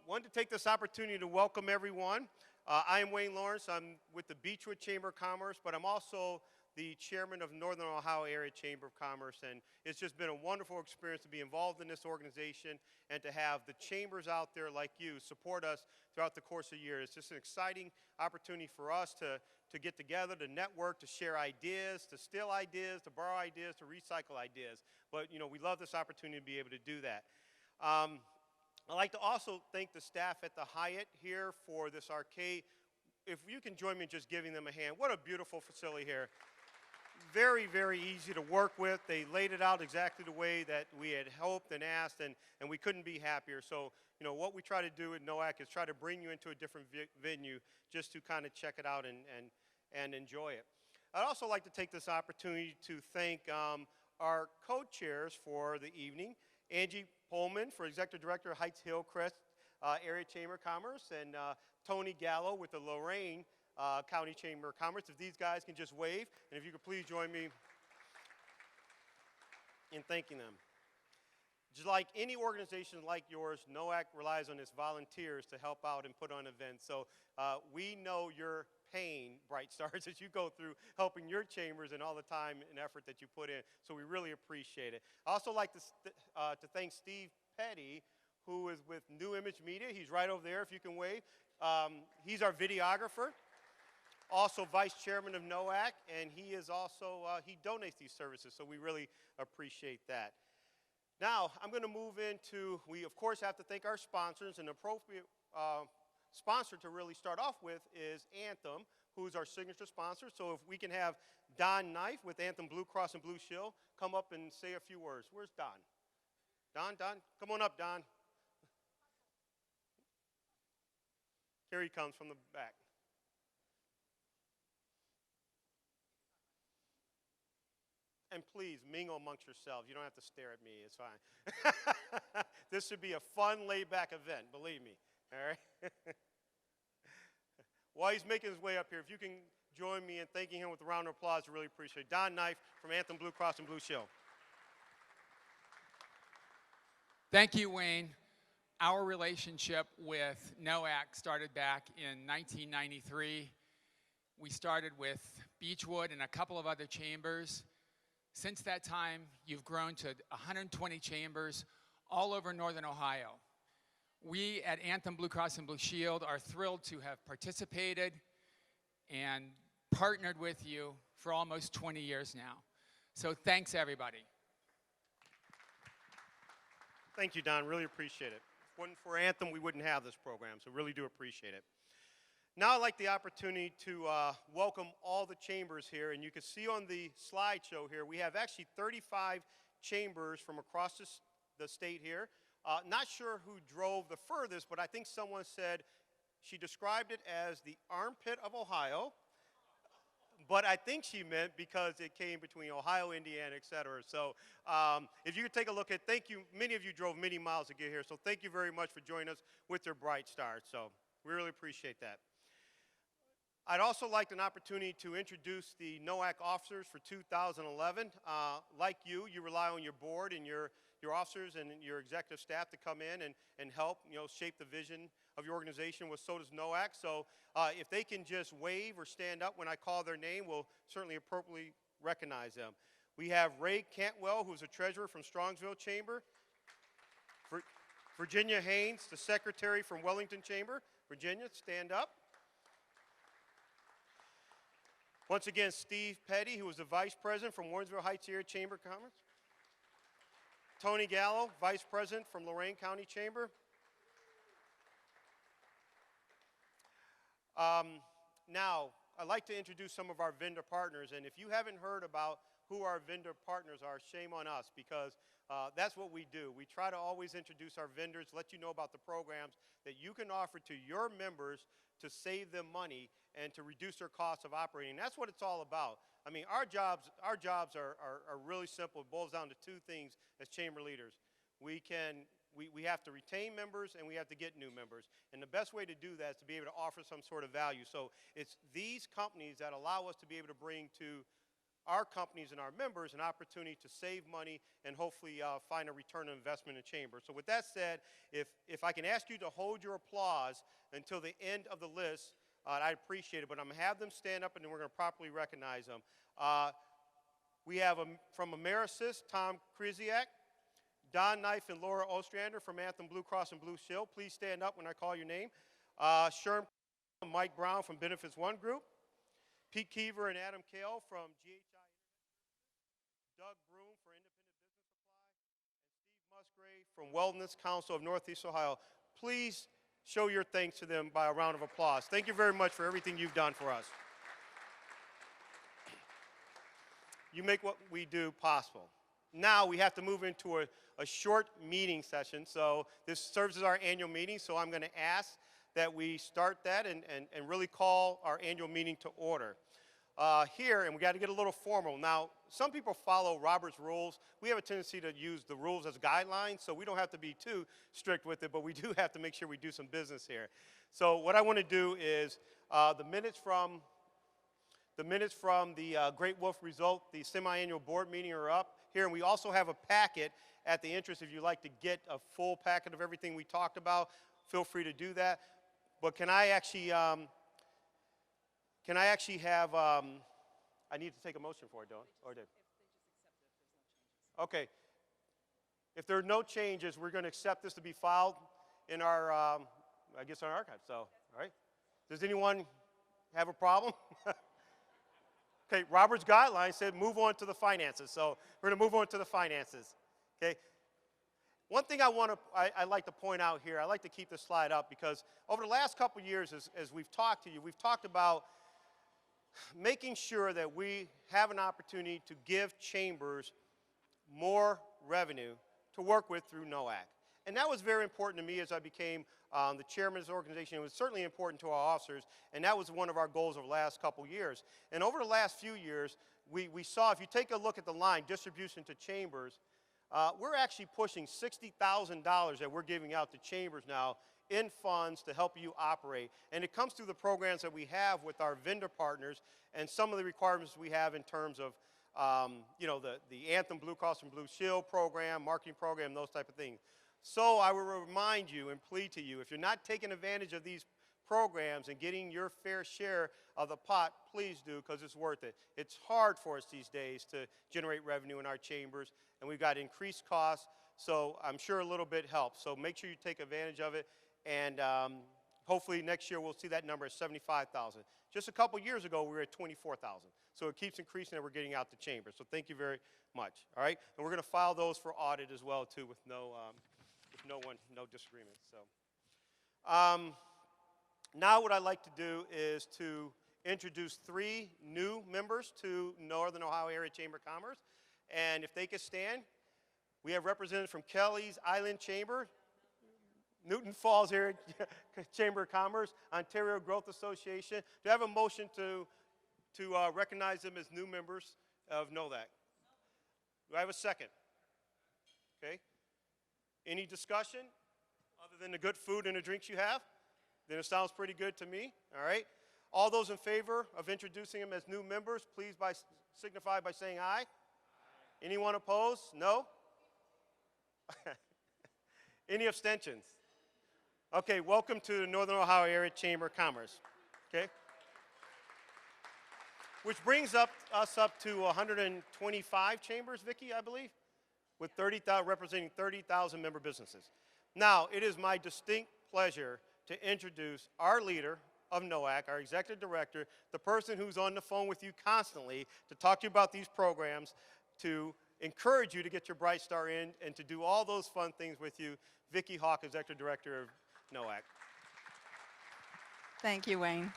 wanted to take this opportunity to welcome everyone. I am Wayne Lawrence. I'm with the Beechwood Chamber of Commerce, but I'm also the chairman of Northern Ohio Area Chamber of Commerce, and it's just been a wonderful experience to be involved in this organization and to have the chambers out there like you support us throughout the course of the year. It's just an exciting opportunity for us to get together, to network, to share ideas, to steal ideas, to borrow ideas, to recycle ideas. But, you know, we love this opportunity to be able to do that. I'd like to also thank the staff at the Hyatt here for this arcade. If you can join me in just giving them a hand. What a beautiful facility here. Very, very easy to work with. They laid it out exactly the way that we had hoped and asked, and we couldn't be happier. So, you know, what we try to do at NOACC is try to bring you into a different venue just to kind of check it out and enjoy it. I'd also like to take this opportunity to thank our co-chairs for the evening, Angie Pullman for Executive Director of Heights Hillcrest Area Chamber of Commerce, and Tony Gallo with the Lorain County Chamber of Commerce. If these guys can just wave, and if you could please join me in thanking them. Just like any organization like yours, NOACC relies on its volunteers to help out and put on events. So we know your pain, Bright Stars, as you go through helping your chambers and all the time and effort that you put in. So we really appreciate it. I also like to thank Steve Petty, who is with New Image Media. He's right over there, if you can wave. He's our videographer, also vice chairman of NOACC, and he is also, he donates these services, so we really appreciate that. Now, I'm going to move into, we of course have to thank our sponsors. An appropriate sponsor to really start off with is Anthem, who's our signature sponsor. So if we can have Don Knife with Anthem Blue Cross and Blue Shield come up and say a few words. Where's Don? Don, come on up, Don. Here he comes from the back. And please, mingle amongst yourselves. You don't have to stare at me. It's fine. This should be a fun, laid-back event, believe me. All right? While he's making his way up here, if you can join me in thanking him with a round of applause, I really appreciate it. Don Knife from Anthem Blue Cross and Blue Shield. Thank you, Wayne. Our relationship with NOACC started back in 1993. We started with Beechwood and a couple of other chambers. Since that time, you've grown to 120 chambers all over Northern Ohio. We at Anthem Blue Cross and Blue Shield are thrilled to have participated and partnered with you for almost 20 years now. So thanks, everybody. Thank you, Don. Really appreciate it. If it wasn't for Anthem, we wouldn't have this program, so really do appreciate it. Now I'd like the opportunity to welcome all the chambers here, and you can see on the slideshow here, we have actually 35 chambers from across the state here. Not sure who drove the furthest, but I think someone said, she described it as the armpit of Ohio, but I think she meant because it came between Ohio, Indiana, et cetera. So if you could take a look at, thank you, many of you drove many miles to get here, so thank you very much for joining us with your bright stars. So we really appreciate that. I'd also like an opportunity to introduce the NOACC officers for 2011. Like you rely on your board and your officers and your executive staff to come in and help, you know, shape the vision of your organization. Well, so does NOACC. So if they can just wave or stand up when I call their name, we'll certainly appropriately recognize them. We have Ray Cantwell, who's a treasurer from Strongsville Chamber. Virginia Haines, the secretary from Wellington Chamber. Virginia, stand up. Once again, Steve Petty, who was the vice president from Warrensville Heights Area Chamber of Commerce. Tony Gallo, vice president from Lorain County Chamber. Now, I'd like to introduce some of our vendor partners, and if you haven't heard about who our vendor partners are, shame on us, because that's what we do. We try to always introduce our vendors, let you know about the programs that you can offer to your members to save them money and to reduce their costs of operating. That's what it's all about. I mean, our jobs are really simple. It boils down to two things as chamber leaders. We have to retain members and we have to get new members. And the best way to do that is to be able to offer some sort of value. So it's these companies that allow us to be able to bring to our companies and our members an opportunity to save money and hopefully find a return on investment in chamber. So with that said, if I can ask you to hold your applause until the end of the list, I'd appreciate it. But I'm going to have them stand up and then we're going to properly recognize them. We have from Amerisys, Tom Krzyzak, Don Knife and Laura Ostrander from Anthem Blue Cross and Blue Shield. Please stand up when I call your name. Sherm Mike Brown from Benefits One Group. Pete Keever and Adam Kale from GHI Doug Broom for Independent Business Supply, and Steve Musgrave from Wellness Council of Northeast Ohio. Please show your thanks to them by a round of applause. Thank you very much for everything you've done for us. You make what we do possible. Now we have to move into a short meeting session. So this serves as our annual meeting, so I'm going to ask that we start that and really call our annual meeting to order. Here, and we got to get a little formal. Now, some people follow Robert's rules. We have a tendency to use the rules as guidelines, so we don't have to be too strict with it, but we do have to make sure we do some business here. So what I want to do is the minutes from the Great Wolf result, the semi-annual board meeting are up here, and we also have a packet at the entrance. If you'd like to get a full packet of everything we talked about, feel free to do that. But can I actually have, I need to take a motion for it, don't I? Or did? Okay. If there are no changes, we're going to accept this to be filed in our, I guess, our archive. So, all right. Does anyone have a problem? Okay, Robert's guidelines said move on to the finances. So we're going to move on to the finances. Okay. One thing I like to point out here, I like to keep this slide up because over the last couple of years as we've talked to you, we've talked about making sure that we have an opportunity to give chambers more revenue to work with through NOACC. And that was very important to me as I became the chairman of this organization. It was certainly important to our officers, and that was one of our goals over the last couple of years. And over the last few years, we saw, if you take a look at the line, distribution to chambers, we're actually pushing $60,000 that we're giving out to chambers now in funds to help you operate. And it comes through the programs that we have with our vendor partners and some of the requirements we have in terms of you know, the Anthem Blue Cross and Blue Shield program, marketing program, those type of things. So I will remind you and plead to you, if you're not taking advantage of these programs and getting your fair share of the pot, please do, because it's worth it. It's hard for us these days to generate revenue in our chambers, and we've got increased costs, so I'm sure a little bit helps. So make sure you take advantage of it, and hopefully next year we'll see that number at 75,000. Just a couple years ago, we were at 24,000. So it keeps increasing and we're getting out the chambers. So thank you very much, all right? And we're going to file those for audit as well, too, with no disagreement. So now what I'd like to do is to introduce 3 new members to Northern Ohio Area Chamber of Commerce. And if they could stand, we have representatives from Kelly's Island Chamber, Newton Falls Area Chamber of Commerce, Ontario Growth Association. Do I have a motion to recognize them as new members of NOACC? Do I have a second? Okay. Any discussion other than the good food and the drinks you have? Then it sounds pretty good to me, all right? All those in favor of introducing them as new members, please signify by saying aye. Anyone opposed? No? Any abstentions? Okay, welcome to the Northern Ohio Area Chamber of Commerce, okay? Which brings us up to 125 chambers, Vicki, I believe, with representing 30,000 member businesses. Now, it is my distinct pleasure to introduce our leader of NOACC, our executive director, the person who's on the phone with you constantly to talk to you about these programs, to encourage you to get your Bright Star in, and to do all those fun things with you, Vicki Hawkins, executive director of NOACC. Thank you, Wayne.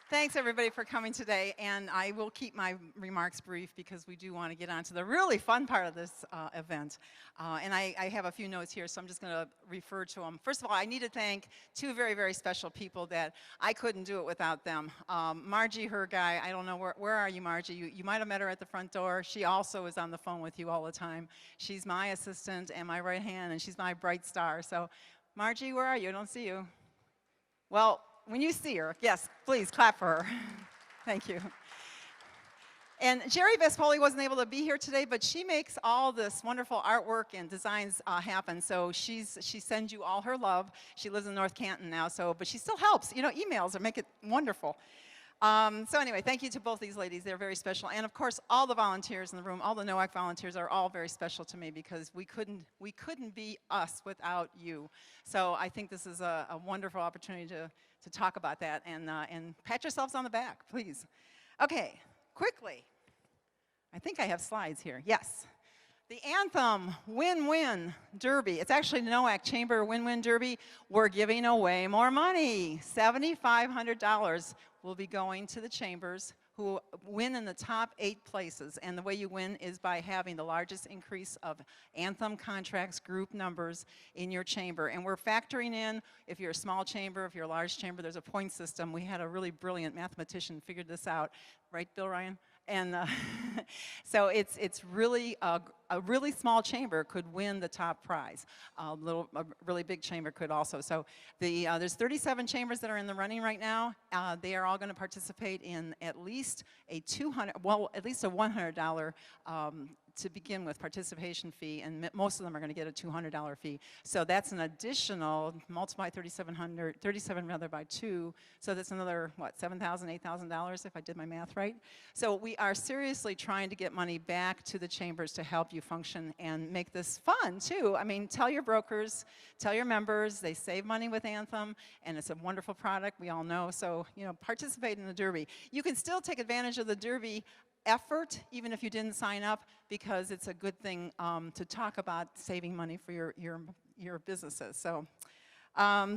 Thanks, everybody, for coming today, and I will keep my remarks brief because we do want to get on to the really fun part of this event. And I have a few notes here, so I'm just going to refer to them. First of all, I need to thank 2 very, very special people that I couldn't do it without them. Margie, her guy, I don't know, where are you, Margie? You might have met her at the front door. She also is on the phone with you all the time. She's my assistant and my right hand, and she's my bright star. So, Margie, where are you? I don't see you. Well, when you see her, yes, please clap for her. Thank you. And Jerry Vespoli wasn't able to be here today, but she makes all this wonderful artwork and designs happen. So she sends you all her love. She lives in North Canton now, but she still helps. You know, emails or make it wonderful. So anyway, thank you to both these ladies. They're very special. And of course, all the volunteers in the room, all the NOACC volunteers are all very special to me because we couldn't be us without you. So I think this is a wonderful opportunity to talk about that and pat yourselves on the back, please. Okay, quickly. I think I have slides here. Yes. The Anthem Win-Win Derby. It's actually the NOACC Chamber Win-Win Derby. We're giving away more money. $7,500 will be going to the chambers who win in the top 8 places. And the way you win is by having the largest increase of Anthem contracts group numbers in your chamber. And we're factoring in, if you're a small chamber, if you're a large chamber, there's a point system. We had a really brilliant mathematician figure this out. Right, Bill Ryan? And so it's really a really small chamber could win the top prize. A really big chamber could also. So there's 37 chambers that are in the running right now. They are all going to participate in at least a $100 to begin with participation fee, and most of them are going to get a $200 fee. So that's an additional, multiply 37 rather by 2, so that's another, what, $7,000, $8,000 if I did my math right? So we are seriously trying to get money back to the chambers to help you function and make this fun too. I mean, tell your brokers, tell your members, they save money with Anthem, and it's a wonderful product, we all know, so, you know, participate in the Derby. You can still take advantage of the Derby effort, even if you didn't sign up, because it's a good thing to talk about saving money for your businesses. So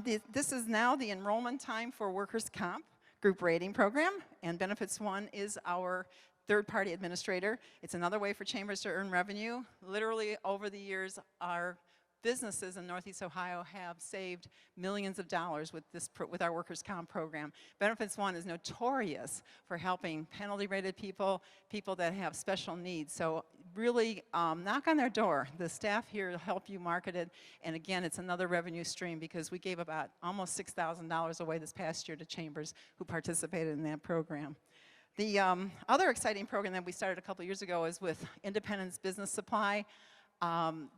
this is now the enrollment time for workers' comp group rating program, and Benefits One is our third-party administrator. It's another way for chambers to earn revenue. Literally, over the years, our businesses in Northeast Ohio have saved millions of dollars with our workers' comp program. Benefits One is notorious for helping penalty-rated people, people that have special needs. So really knock on their door. The staff here help you market it. And again, it's another revenue stream because we gave about almost $6,000 away this past year to chambers who participated in that program. The other exciting program that we started a couple years ago is with Independence Business Supply.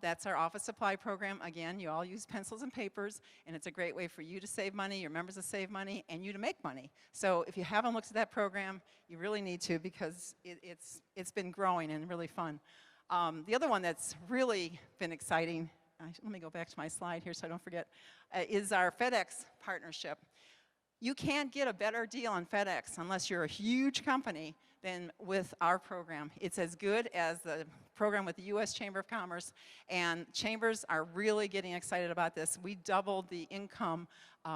That's our office supply program. Again, you all use pencils and papers, and it's a great way for you to save money, your members to save money, and you to make money. So if you haven't looked at that program, you really need to because it's been growing and really fun. The other one that's really been exciting, let me go back to my slide here so I don't forget, is our Fedex Partnership. You can't get a better deal on FedEx unless you're a huge company than with our program. It's as good as the program with the U.S. Chamber of Commerce, and chambers are really getting excited about this. We doubled the income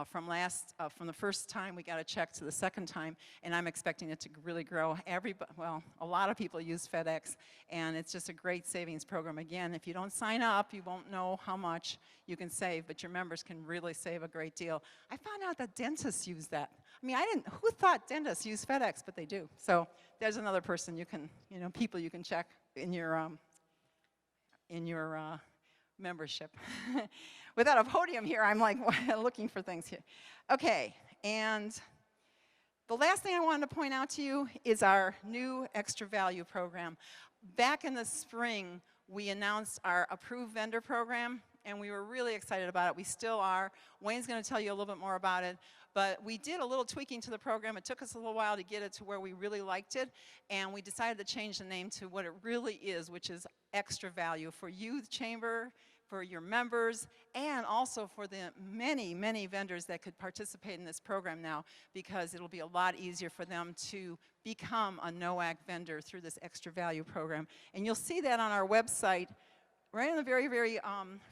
from the first time we got a check to the second time, and I'm expecting it to really grow. A lot of people use FedEx, and it's just a great savings program. Again, if you don't sign up, you won't know how much you can save, but your members can really save a great deal. I found out that dentists use that. I mean, who thought dentists use FedEx, but they do. So there's another person people you can check in your membership. Without a podium here, I'm like looking for things here. Okay, and the last thing I wanted to point out to you is our new extra value program. Back in the spring, we announced our approved vendor program, and we were really excited about it. We still are. Wayne's going to tell you a little bit more about it. But we did a little tweaking to the program. It took us a little while to get it to where we really liked it, and we decided to change the name to what it really is, which is extra value for you, the chamber, for your members, and also for the many, many vendors that could participate in this program now, because it'll be a lot easier for them to become a NOACC vendor through this extra value program. And you'll see that on our website. Right on the very, very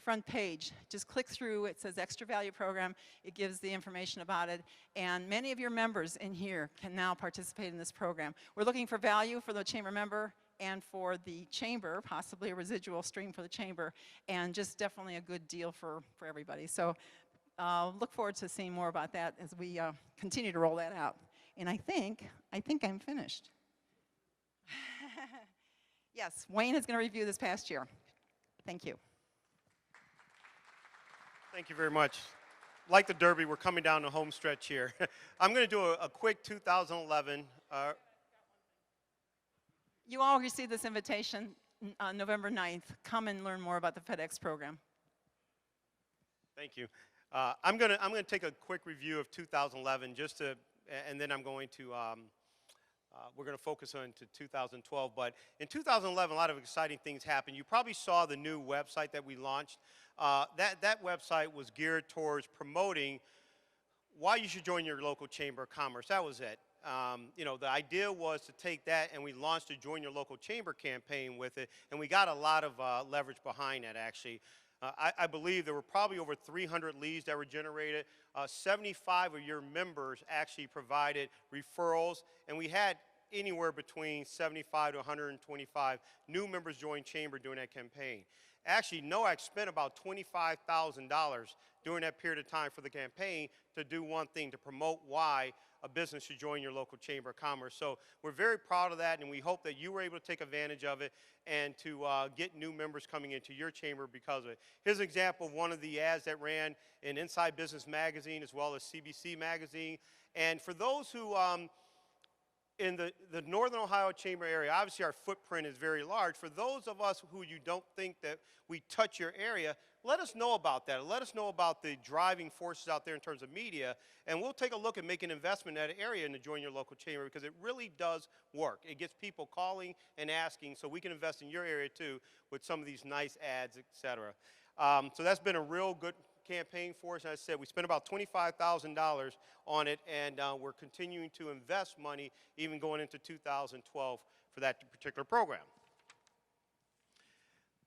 front page, just click through, it says Extra Value Program, it gives the information about it, and many of your members in here can now participate in this program. We're looking for value for the chamber member and for the chamber, possibly a residual stream for the chamber, and just definitely a good deal for everybody. So look forward to seeing more about that as we continue to roll that out. And I think I'm finished. Yes, Wayne is going to review this past year. Thank you. Thank you very much. Like the Derby, we're coming down the home stretch here. I'm going to do a quick 2011. You all received this invitation on November 9th. Come and learn more about the FedEx program. Thank you. I'm gonna take a quick review of 2011 just to, and then I'm going to, we're gonna focus on to 2012. But in 2011, a lot of exciting things happened. You probably saw the new website that we launched. That website was geared towards promoting why you should join your local Chamber of Commerce. That was it. You know, the idea was to take that, and we launched a Join Your Local Chamber campaign with it, and we got a lot of leverage behind that, actually. I believe there were probably over 300 leads that were generated. 75 of your members actually provided referrals, and we had anywhere between 75 to 125 new members join Chamber during that campaign. Actually, NOACC spent about $25,000 during that period of time for the campaign to do one thing, to promote why a business should join your local Chamber of Commerce. So we're very proud of that, and we hope that you were able to take advantage of it and to get new members coming into your chamber because of it. Here's an example of one of the ads that ran in Inside Business Magazine as well as CBC Magazine. And for those who, in the Northern Ohio Chamber area, obviously our footprint is very large. For those of us who you don't think that we touch your area, let us know about that. Let us know about the driving forces out there in terms of media, and we'll take a look and make an investment in that area and to join your local chamber because it really does work. It gets people calling and asking, so we can invest in your area too with some of these nice ads, et cetera. So that's been a real good campaign for us. As I said, we spent about $25,000 on it, and we're continuing to invest money even going into 2012 for that particular program.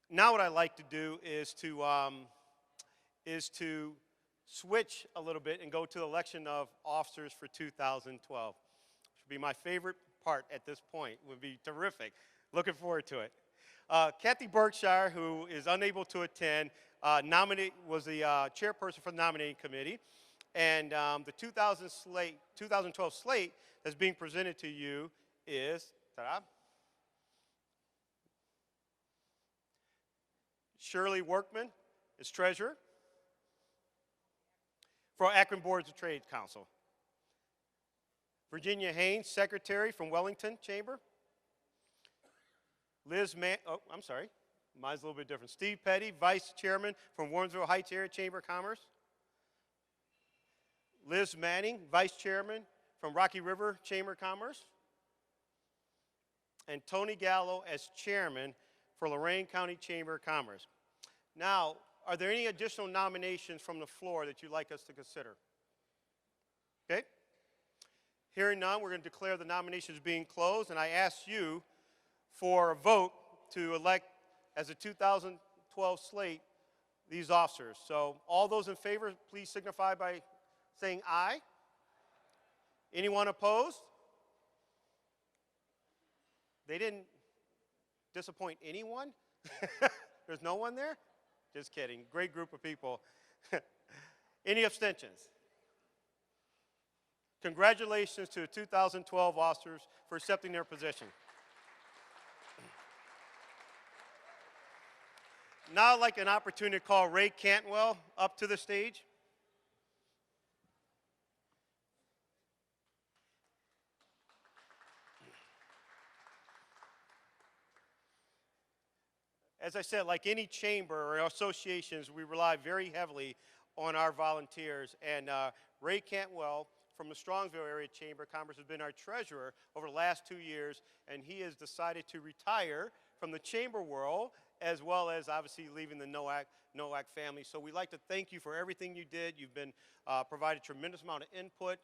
Now what I'd like to do is to switch a little bit and go to the election of officers for 2012. Which would be my favorite part at this point. Would be terrific. Looking forward to it. Cathy Berkshire, who is unable to attend, was the chairperson for the nominating committee. And the 2012 slate that's being presented to you is, ta-da, Shirley Workman is treasurer for Akron Boards of Trade Council. Virginia Haines, secretary from Wellington Chamber. Mine's a little bit different. Steve Petty, vice chairman from Warrensville Heights Area Chamber of Commerce. Liz Manning, vice chairman from Rocky River Chamber of Commerce. And Tony Gallo as chairman for Lorain County Chamber of Commerce. Now, are there any additional nominations from the floor that you'd like us to consider? Okay. Hearing none, we're going to declare the nominations being closed, and I ask you for a vote to elect as a 2012 slate these officers. So all those in favor, please signify by saying aye. Anyone opposed? They didn't disappoint anyone? There's no one there? Just kidding. Great group of people. Any abstentions? Congratulations to the 2012 officers for accepting their position. Now I'd like an opportunity to call Ray Cantwell up to the stage. As I said, like any chamber or associations, we rely very heavily on our volunteers. And Ray Cantwell from the Strongsville Area Chamber of Commerce has been our treasurer over the last 2 years, and he has decided to retire from the chamber world, as well as obviously leaving the NOACC family. So we'd like to thank you for everything you did. You've been provided a tremendous amount of input.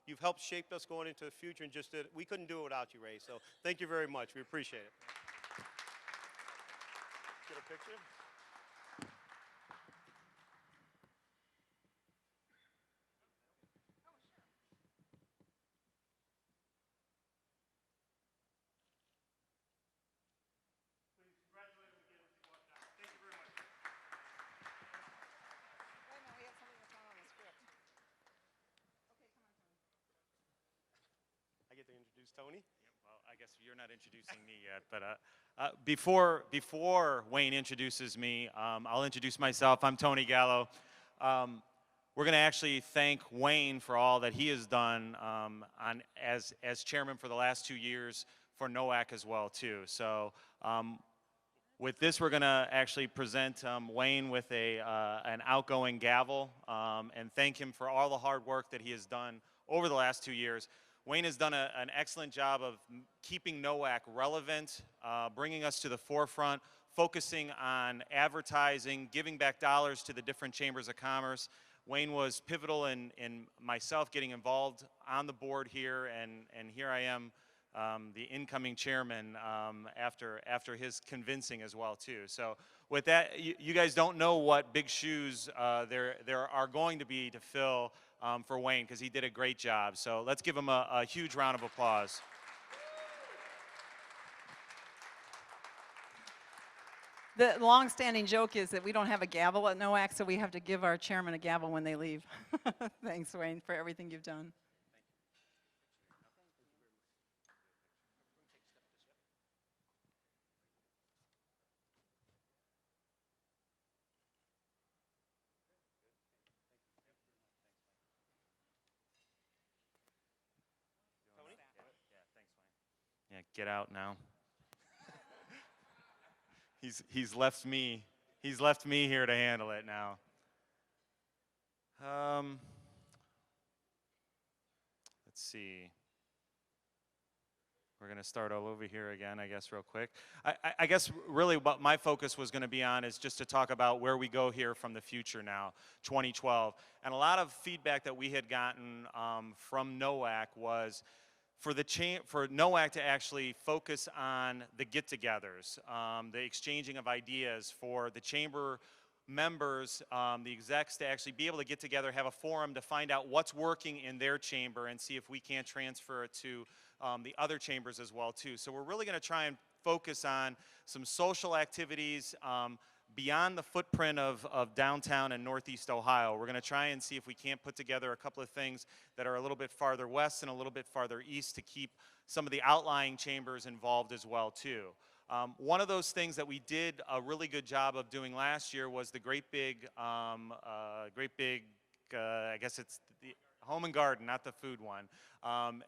You've helped shape us going into the future, and we couldn't do it without you, Ray. So thank you very much. We appreciate it. Get a picture? Please congratulate him again as he walks out. Thank you very much. Wait a minute, we have something that's not on the script. Okay, come on, Tony. I get to introduce Tony. Well, I guess you're not introducing me yet, but before Wayne introduces me, I'll introduce myself. I'm Tony Gallo. We're going to actually thank Wayne for all that he has done as chairman for the last 2 years for NOACC as well too. So with this, we're going to actually present Wayne with an outgoing gavel and thank him for all the hard work that he has done over the last 2 years. Wayne has done an excellent job of keeping NOACC relevant, bringing us to the forefront, focusing on advertising, giving back dollars to the different chambers of commerce. Wayne was pivotal in myself getting involved on the board here, and here I am, the incoming chairman after his convincing as well too. So with that, you guys don't know what big shoes there are going to be to fill for Wayne, because he did a great job. So let's give him a huge round of applause. The long-standing joke is that we don't have a gavel at NOACC, so we have to give our chairman a gavel when they leave. Thanks, Wayne, for everything you've done. Yeah, get out now. He's left me here to handle it now. Let's see. We're going to start all over here again, I guess, real quick. I guess really what my focus was going to be on is just to talk about where we go here from the future now, 2012. And a lot of feedback that we had gotten from NOACC was for NOACC to actually focus on the get-togethers, the exchanging of ideas, for the chamber members, the execs to actually be able to get together, have a forum to find out what's working in their chamber and see if we can't transfer it to the other chambers as well too. So we're really going to try and focus on some social activities beyond the footprint of downtown and Northeast Ohio. We're going to try and see if we can't put together a couple of things that are a little bit farther west and a little bit farther east to keep some of the outlying chambers involved as well too. One of those things that we did a really good job of doing last year was the great big, I guess it's the Home and Garden, not the food one,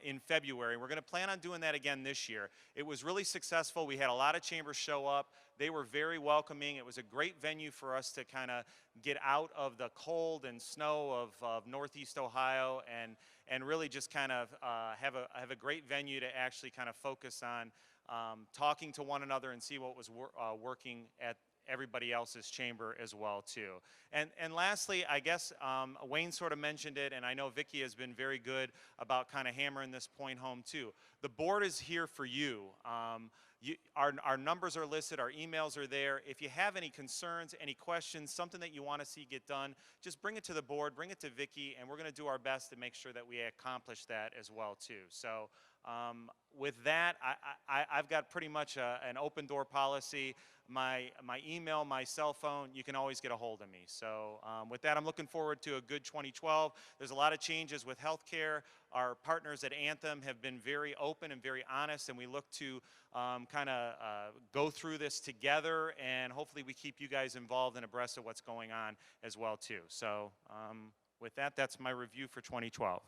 in February. We're going to plan on doing that again this year. It was really successful. We had a lot of chambers show up. They were very welcoming. It was a great venue for us to kind of get out of the cold and snow of Northeast Ohio and really just kind of have a great venue to actually kind of focus on talking to one another and see what was working at everybody else's chamber as well too. And lastly, I guess Wayne sort of mentioned it, and I know Vicki has been very good about kind of hammering this point home too. The board is here for you. Our numbers are listed, our emails are there. If you have any concerns, any questions, something that you want to see get done, just bring it to the board, bring it to Vicki, and we're going to do our best to make sure that we accomplish that as well too. So with that, I've got pretty much an open door policy. My email, my cell phone, you can always get a hold of me. So with that, I'm looking forward to a good 2012. There's a lot of changes with healthcare. Our partners at Anthem have been very open and very honest, and we look to kind of go through this together, and hopefully we keep you guys involved and abreast of what's going on as well too. So with that, that's my review for 2012.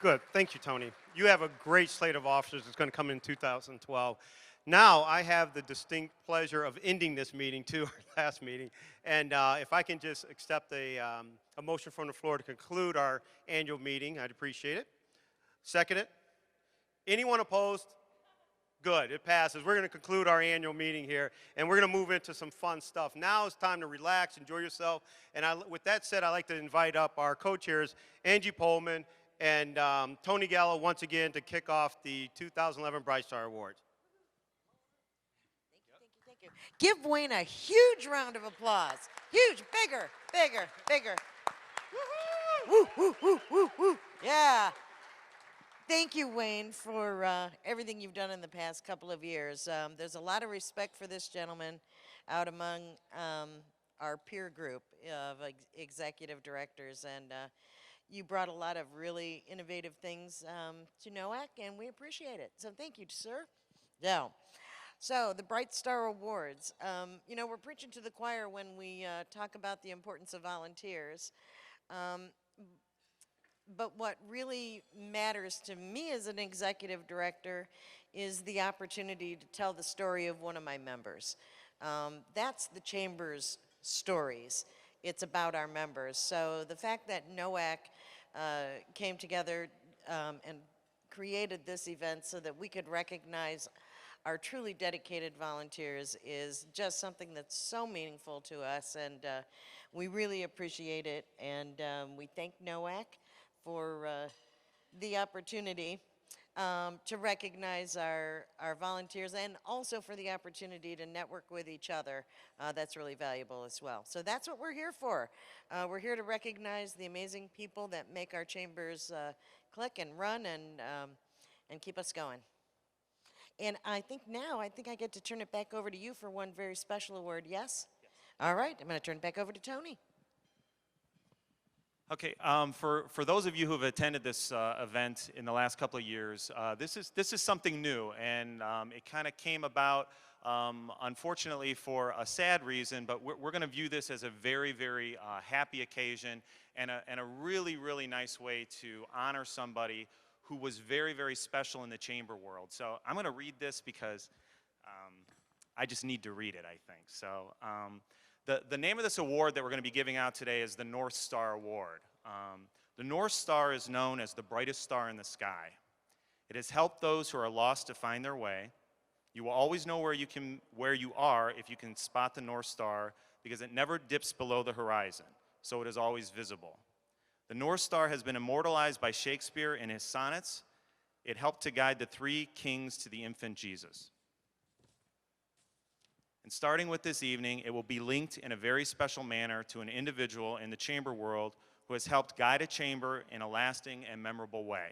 Good. Thank you, Tony. You have a great slate of officers that's going to come in 2012. Now, I have the distinct pleasure of ending this meeting, too, our last meeting. And if I can just accept a motion from the floor to conclude our annual meeting, I'd appreciate it. Second it. Anyone opposed? Good. It passes. We're going to conclude our annual meeting here, and we're going to move into some fun stuff. Now it's time to relax, enjoy yourself. And with that said, I'd like to invite up our co-chairs, Angie Pullman and Tony Gallo, once again to kick off the 2011 Bright Star Awards. Thank you. Give Wayne a huge round of applause. Huge, bigger, bigger, bigger. Woo, woo, woo, woo, woo. Yeah. Thank you, Wayne, for everything you've done in the past couple of years. There's a lot of respect for this gentleman out among our peer group of executive directors, and you brought a lot of really innovative things to NOACC, and we appreciate it. So thank you, sir. Now, so the Bright Star Awards. You know, we're preaching to the choir when we talk about the importance of volunteers. But what really matters to me as an executive director is the opportunity to tell the story of one of my members. That's the Chamber's stories. It's about our members. So the fact that NOACC came together and created this event so that we could recognize our truly dedicated volunteers is just something that's so meaningful to us, and we really appreciate it. And we thank NOACC for the opportunity to recognize our volunteers, and also for the opportunity to network with each other. That's really valuable as well. So that's what we're here for. We're here to recognize the amazing people that make our chambers click and run and keep us going. And I think I get to turn it back over to you for one very special award, yes? All right, I'm going to turn it back over to Tony. Okay, for those of you who have attended this event in the last couple of years, this is something new, and it kind of came about, unfortunately, for a sad reason. But we're going to view this as a very, very happy occasion, and a really, really nice way to honor somebody who was very, very special in the chamber world. So I'm going to read this because I just need to read it, I think. So. The name of this award that we're going to be giving out today is the North Star Award. The North Star is known as the brightest star in the sky. It has helped those who are lost to find their way. You will always know where you are if you can spot the North Star, because it never dips below the horizon, so it is always visible. The North Star has been immortalized by Shakespeare in his sonnets. It helped to guide the three kings to the infant Jesus. And starting with this evening, it will be linked in a very special manner to an individual in the chamber world who has helped guide a chamber in a lasting and memorable way.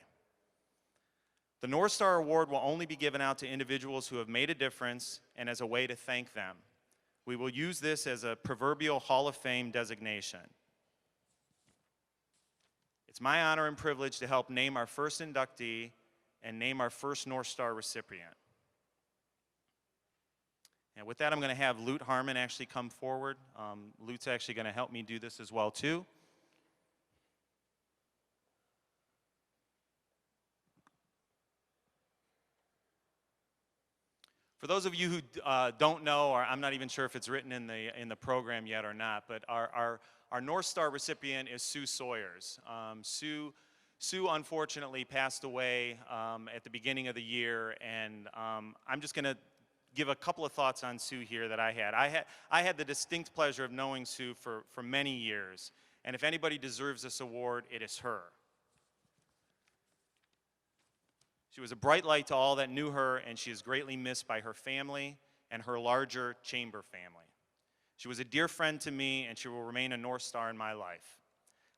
The North Star Award will only be given out to individuals who have made a difference and as a way to thank them. We will use this as a proverbial Hall of Fame designation. It's my honor and privilege to help name our first inductee and name our first North Star recipient. And with that, I'm going to have Lute Harmon actually come forward. Lute's actually going to help me do this as well, too. For those of you who don't know, or I'm not even sure if it's written in the program yet or not, but our North Star recipient is Sue Sawyers. Sue unfortunately passed away at the beginning of the year, and I'm just going to give a couple of thoughts on Sue here that I had. I had the distinct pleasure of knowing Sue for many years, and if anybody deserves this award, it is her. She was a bright light to all that knew her, and she is greatly missed by her family and her larger chamber family. She was a dear friend to me, and she will remain a North Star in my life.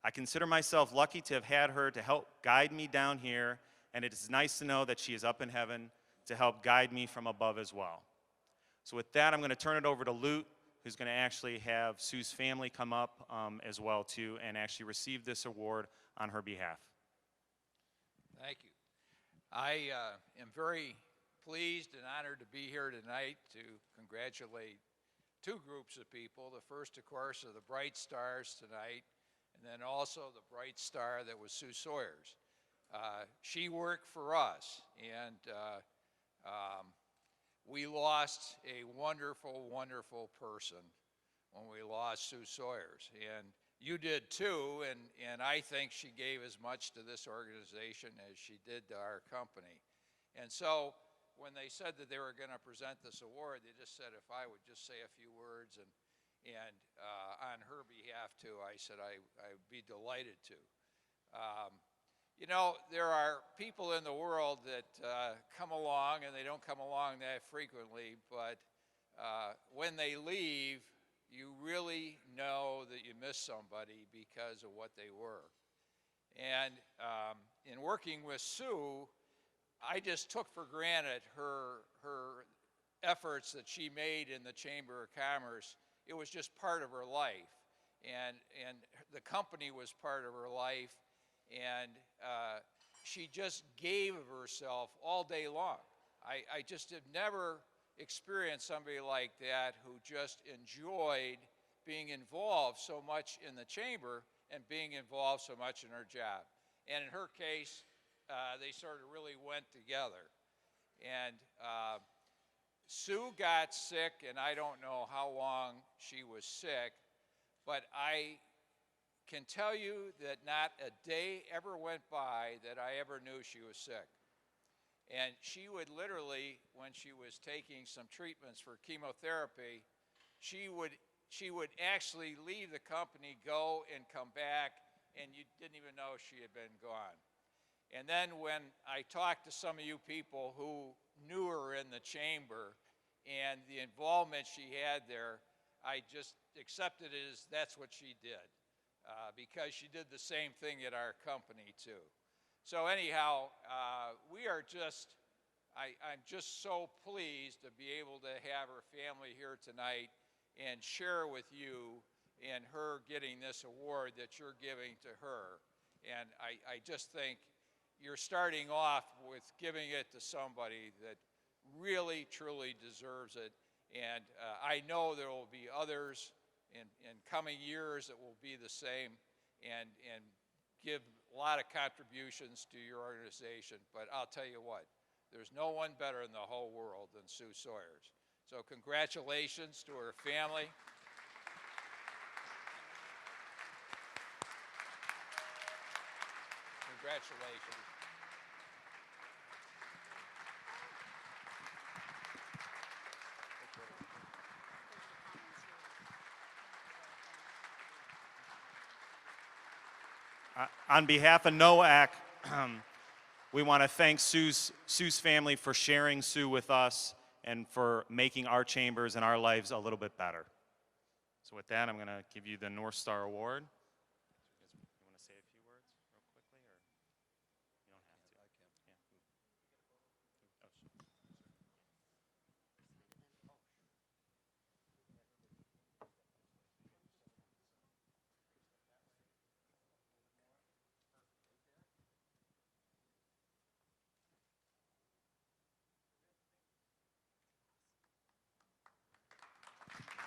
I consider myself lucky to have had her to help guide me down here, and it is nice to know that she is up in heaven to help guide me from above as well. So with that, I'm going to turn it over to Lute, who's going to actually have Sue's family come up as well too, and actually receive this award on her behalf. Thank you. I am very pleased and honored to be here tonight to congratulate two groups of people. The first, of course, are the Bright Stars tonight, and then also the Bright Star that was Sue Sawyers. She worked for us, and we lost a wonderful, wonderful person when we lost Sue Sawyers. And you did too, and I think she gave as much to this organization as she did to our company. And so when they said that they were going to present this award, they just said if I would just say a few words, and on her behalf too, I said I'd be delighted to. You know, there are people in the world that come along, and they don't come along that frequently, but when they leave, you really know that you miss somebody because of what they were. And in working with Sue, I just took for granted her efforts that she made in the Chamber of Commerce. It was just part of her life, and the company was part of her life, and she just gave of herself all day long. I just have never experienced somebody like that who just enjoyed being involved so much in the chamber and being involved so much in her job. And in her case, they sort of really went together. And Sue got sick, and I don't know how long she was sick, but I can tell you that not a day ever went by that I ever knew she was sick. And she would literally, when she was taking some treatments for chemotherapy, she would actually leave the company, go and come back, and you didn't even know she had been gone. And then when I talked to some of you people who knew her in the chamber and the involvement she had there, I just accepted it as that's what she did, because she did the same thing at our company too. So anyhow, I'm just so pleased to be able to have her family here tonight and share with you and her getting this award that you're giving to her. And I just think you're starting off with giving it to somebody that really, truly deserves it. And I know there will be others in coming years that will be the same and give a lot of contributions to your organization. But I'll tell you what, there's no one better in the whole world than Sue Sawyers. So congratulations to her family. Congratulations. On behalf of NOACC, we want to thank Sue's family for sharing Sue with us and for making our chambers and our lives a little bit better. So with that, I'm going to give you the North Star Award. You want to say a few words real quickly, or you don't have to?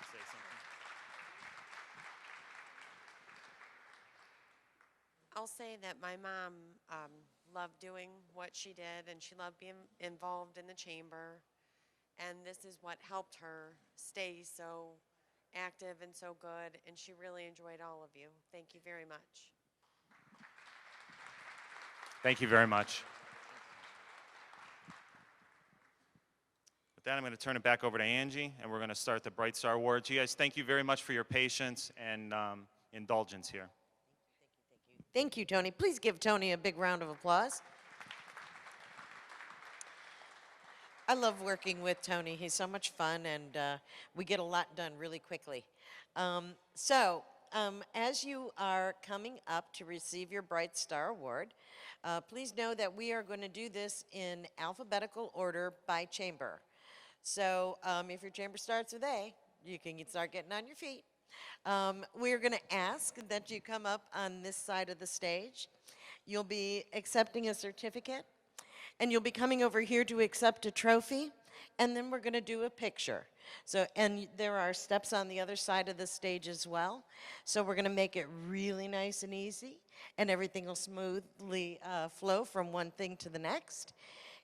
Say something. I'll say that my mom loved doing what she did, and she loved being involved in the chamber. And this is what helped her stay so active and so good. And she really enjoyed all of you. Thank you very much. Thank you very much. With that, I'm going to turn it back over to Angie, and we're going to start the Bright Star Awards. You guys, thank you very much for your patience and indulgence here. Thank you, Tony. Please give Tony a big round of applause. I love working with Tony. He's so much fun, and we get a lot done really quickly. As you are coming up to receive your Bright Star Award, please know that we are going to do this in alphabetical order by chamber. So if your chamber starts with A, you can start getting on your feet. We're going to ask that you come up on this side of the stage. You'll be accepting a certificate, and you'll be coming over here to accept a trophy, and then we're going to do a picture. So, and there are steps on the other side of the stage as well. So we're going to make it really nice and easy, and everything will smoothly flow from one thing to the next.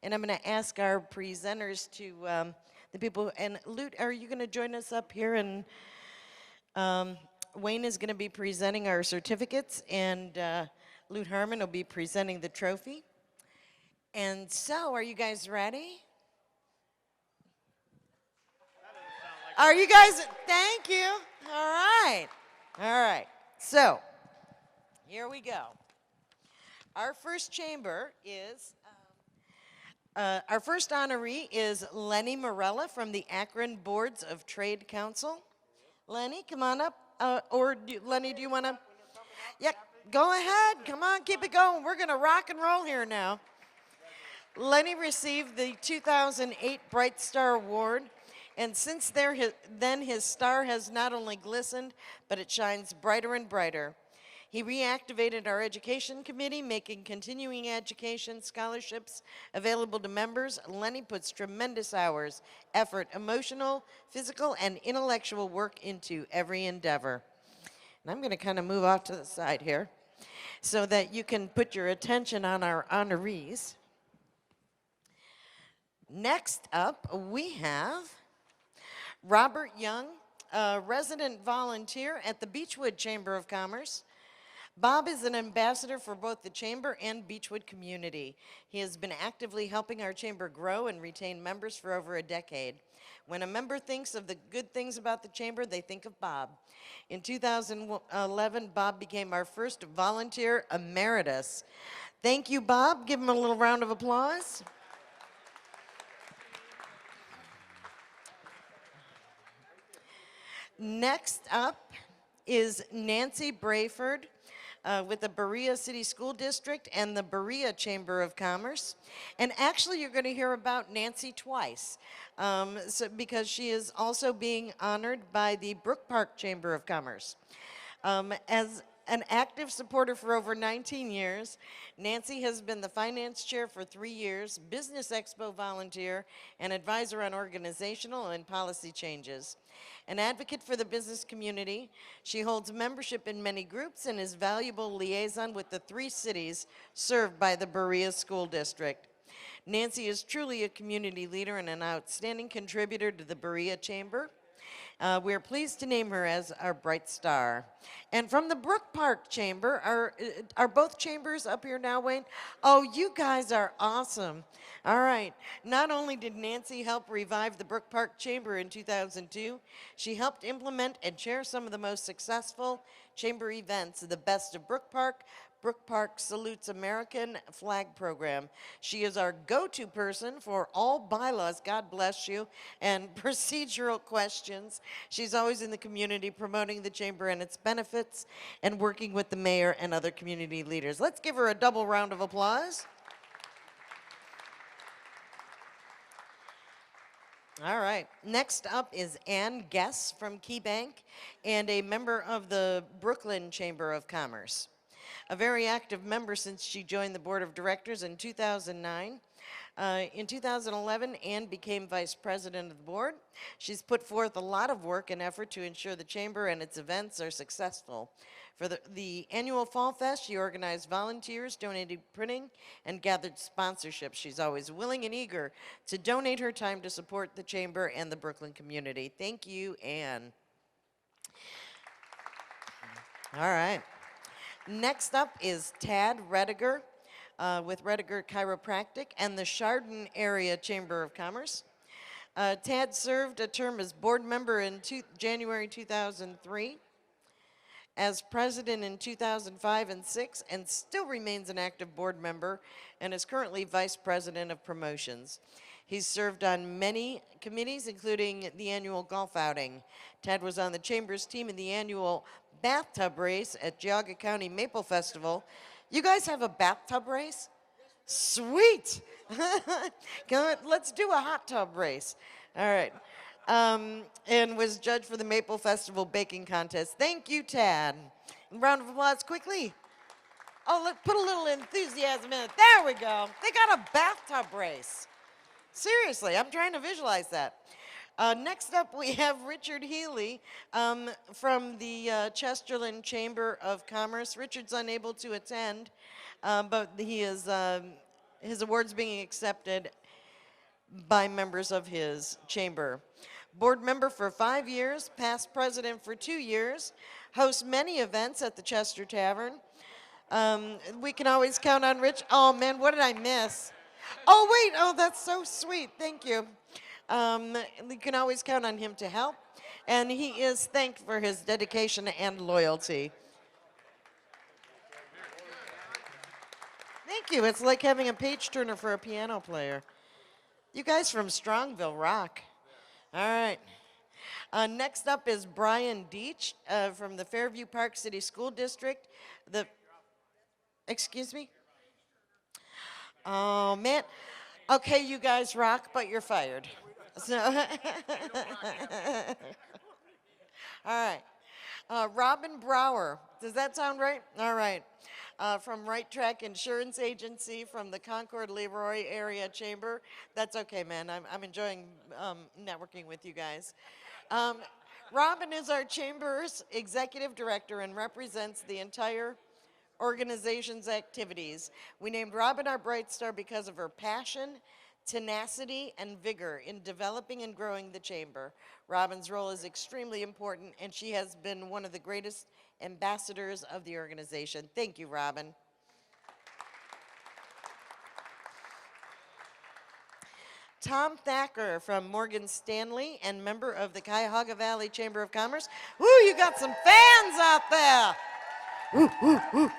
And I'm going to ask our presenters to, the people, and Lute, are you going to join us up here? And Wayne is going to be presenting our certificates, and Lute Harmon will be presenting the trophy. And so, are you guys ready? Are you guys, thank you. All right. All right. So, here we go. Our first chamber is, our first honoree is Lenny Morella from the Akron Boards of Trade Council. Lenny, come on up. Lenny, do you want to? Yeah, go ahead. Come on, keep it going. We're going to rock and roll here now. Lenny received the 2008 Bright Star Award, and since then his star has not only glistened, but it shines brighter and brighter. He reactivated our education committee, making continuing education scholarships available to members. Lenny puts tremendous hours, effort, emotional, physical, and intellectual work into every endeavor. And I'm going to kind of move off to the side here. so that you can put your attention on our honorees. Next up, we have Robert Young, a resident volunteer at the Beechwood Chamber of Commerce. Bob is an ambassador for both the Chamber and Beechwood community. He has been actively helping our Chamber grow and retain members for over a decade. When a member thinks of the good things about the Chamber, they think of Bob. In 2011, Bob became our first volunteer emeritus. Thank you, Bob. Give him a little round of applause. Next up is Nancy Brayford with the Berea City School District and the Berea Chamber of Commerce. And actually, you're going to hear about Nancy twice because she is also being honored by the Brook Park Chamber of Commerce. As an active supporter for over 19 years, Nancy has been the finance chair for 3 years, business expo volunteer, and advisor on organizational and policy changes. An advocate for the business community, she holds membership in many groups and is valuable liaison with the 3 cities served by the Berea School District. Nancy is truly a community leader and an outstanding contributor to the Berea Chamber. We are pleased to name her as our bright star. And from the Brook Park Chamber, are both chambers up here now, Wayne? Oh, you guys are awesome. All right. Not only did Nancy help revive the Brook Park Chamber in 2002, she helped implement and chair some of the most successful chamber events, the Best of Brook Park Salutes American Flag Program. She is our go-to person for all bylaws, God bless you, and procedural questions. She's always in the community promoting the chamber and its benefits and working with the mayor and other community leaders. Let's give her a double round of applause. All right, next up is Ann Guess from Key Bank and a member of the Brooklyn Chamber of Commerce. A very active member since she joined the board of directors in 2009. In 2011, Ann became vice president of the board. She's put forth a lot of work and effort to ensure the chamber and its events are successful. For the annual Fall Fest, she organized volunteers, donated printing, and gathered sponsorships. She's always willing and eager to donate her time to support the chamber and the Brooklyn community. Thank you, Ann. All right. Next up is Tad Roediger with Roediger Chiropractic and the Chardon Area Chamber of Commerce. Tad served a term as board member in January 2003, as president in 2005 and 6, and still remains an active board member and is currently vice president of promotions. He's served on many committees, including the annual golf outing. Tad was on the chamber's team in the annual bathtub race at Geauga County Maple Festival. You guys have a bathtub race? Sweet. Let's do a hot tub race. All right. And was judged for the Maple Festival Baking Contest. Thank you, Tad. Round of applause quickly. Oh, let's put a little enthusiasm in it. There we go. They got a bathtub race. Seriously, I'm trying to visualize that. Next up, we have Richard Healy from the Chesterland Chamber of Commerce. Richard's unable to attend, but he is, his award's being accepted by members of his chamber. Board member for 5 years, past president for 2 years, hosts many events at the Chester Tavern. We can always count on Rich. Oh man, what did I miss? Oh wait, oh that's so sweet, thank you. You can always count on him to help, and he is thanked for his dedication and loyalty. Thank you, it's like having a page turner for a piano player. You guys from Strongville rock. All right. Next up is Brian Deach from the Fairview Park City School District. Excuse me? Oh, man. Okay, you guys rock, but you're fired. So all right. Robin Brower. Does that sound right? All right. From Right Track Insurance Agency from the Concord Leroy Area Chamber. That's okay, man. I'm enjoying networking with you guys. Robin is our chamber's executive director and represents the entire organization's activities. We named Robin our Bright Star because of her passion, tenacity, and vigor in developing and growing the chamber. Robin's role is extremely important, and she has been one of the greatest ambassadors of the organization. Thank you, Robin. Tom Thacker from Morgan Stanley and member of the Cuyahoga Valley Chamber of Commerce. Woo, you got some fans out there. Woo, woo, woo.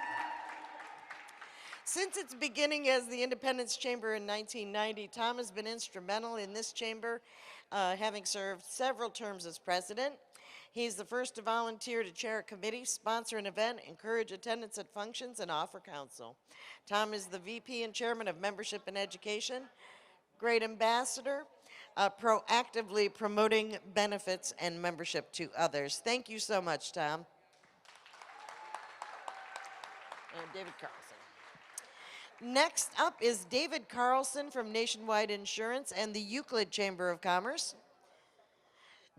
Since its beginning as the Independence Chamber in 1990, Tom has been instrumental in this chamber, having served several terms as president. He's the first to volunteer to chair a committee, sponsor an event, encourage attendance at functions, and offer counsel. Tom is the VP and chairman of Membership and Education, great ambassador, proactively promoting benefits and membership to others. Thank you so much, Tom. And David Carlson. Next up is David Carlson from Nationwide Insurance and the Euclid Chamber of Commerce.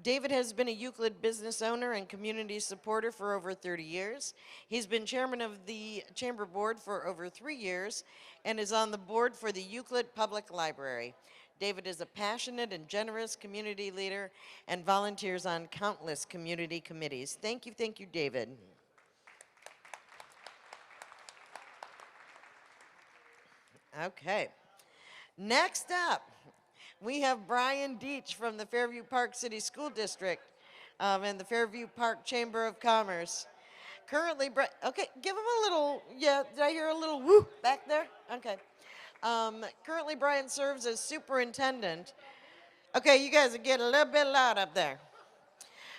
David has been a Euclid business owner and community supporter for over 30 years. He's been chairman of the chamber board for over 3 years and is on the board for the Euclid Public Library. David is a passionate and generous community leader and volunteers on countless community committees. Thank you, David. Okay. Next up, we have Brian Deach from the Fairview Park City School District and the Fairview Park Chamber of Commerce. Currently, okay, give him a little, yeah, did I hear a little woo back there? Okay. Currently, Brian serves as superintendent. Okay, you guys are getting a little bit loud up there.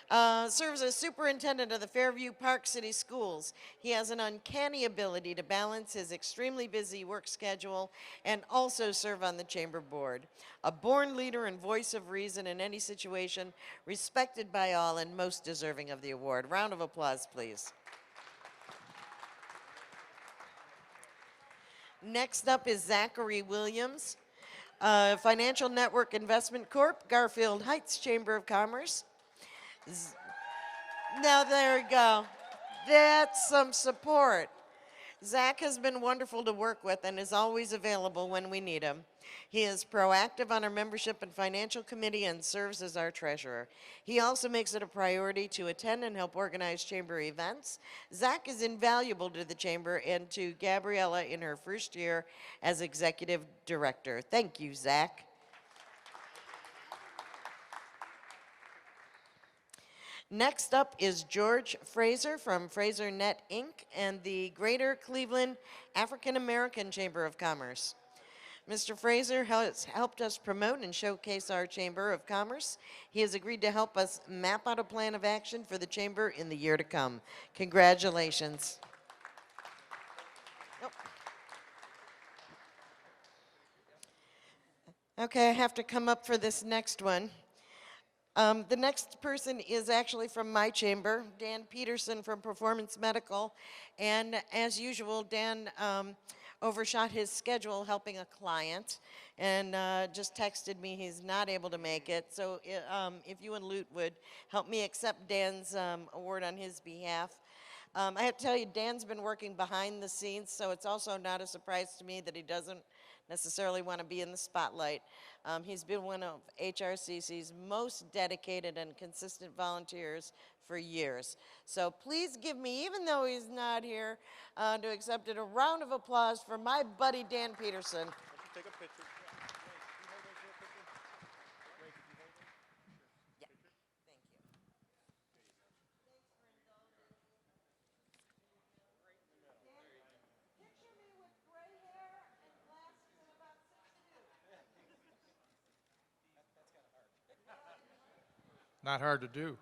Serves as superintendent of the Fairview Park City Schools. He has an uncanny ability to balance his extremely busy work schedule and also serve on the chamber board. A born leader and voice of reason in any situation, respected by all and most deserving of the award. Round of applause, please. Next up is Zachary Williams, Financial Network Investment Corp, Garfield Heights Chamber of Commerce. Now there you go. That's some support. Zach has been wonderful to work with and is always available when we need him. He is proactive on our membership and financial committee and serves as our treasurer. He also makes it a priority to attend and help organize chamber events. Zach is invaluable to the chamber and to Gabriella in her first year as executive director. Thank you, Zach. Next up is George Fraser from Fraser Net Inc. and the Greater Cleveland African American Chamber of Commerce. Mr. Fraser has helped us promote and showcase our Chamber of Commerce. He has agreed to help us map out a plan of action for the Chamber in the year to come. Congratulations. Nope. Okay, I have to come up for this next one. The next person is actually from my chamber, Dan Peterson from Performance Medical. And as usual, Dan overshot his schedule helping a client and just texted me he's not able to make it. So if you and Lute would help me accept Dan's award on his behalf. I have to tell you, Dan's been working behind the scenes, so it's also not a surprise to me that he doesn't necessarily want to be in the spotlight. He's been one of HRCC's most dedicated and consistent volunteers for years. So please give me, even though he's not here to accept it, a round of applause for my buddy Dan Peterson. Take a picture. Not hard to do.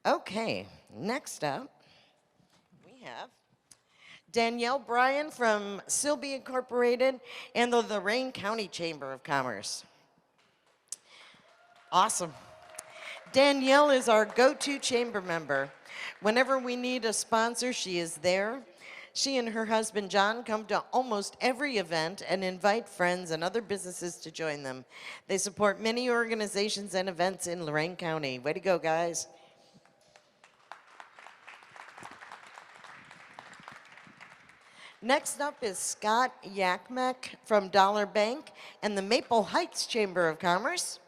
Okay, next up, we have Danielle Brian from Silby Incorporated and the Lorain County Chamber of Commerce. Awesome. Danielle is our go-to chamber member. Whenever we need a sponsor, she is there. She and her husband John come to almost every event and invite friends and other businesses to join them. They support many organizations and events in Lorain County. Way to go, guys. Next up is Scott Yak Mac from Dollar Bank and the Maple Heights Chamber of Commerce.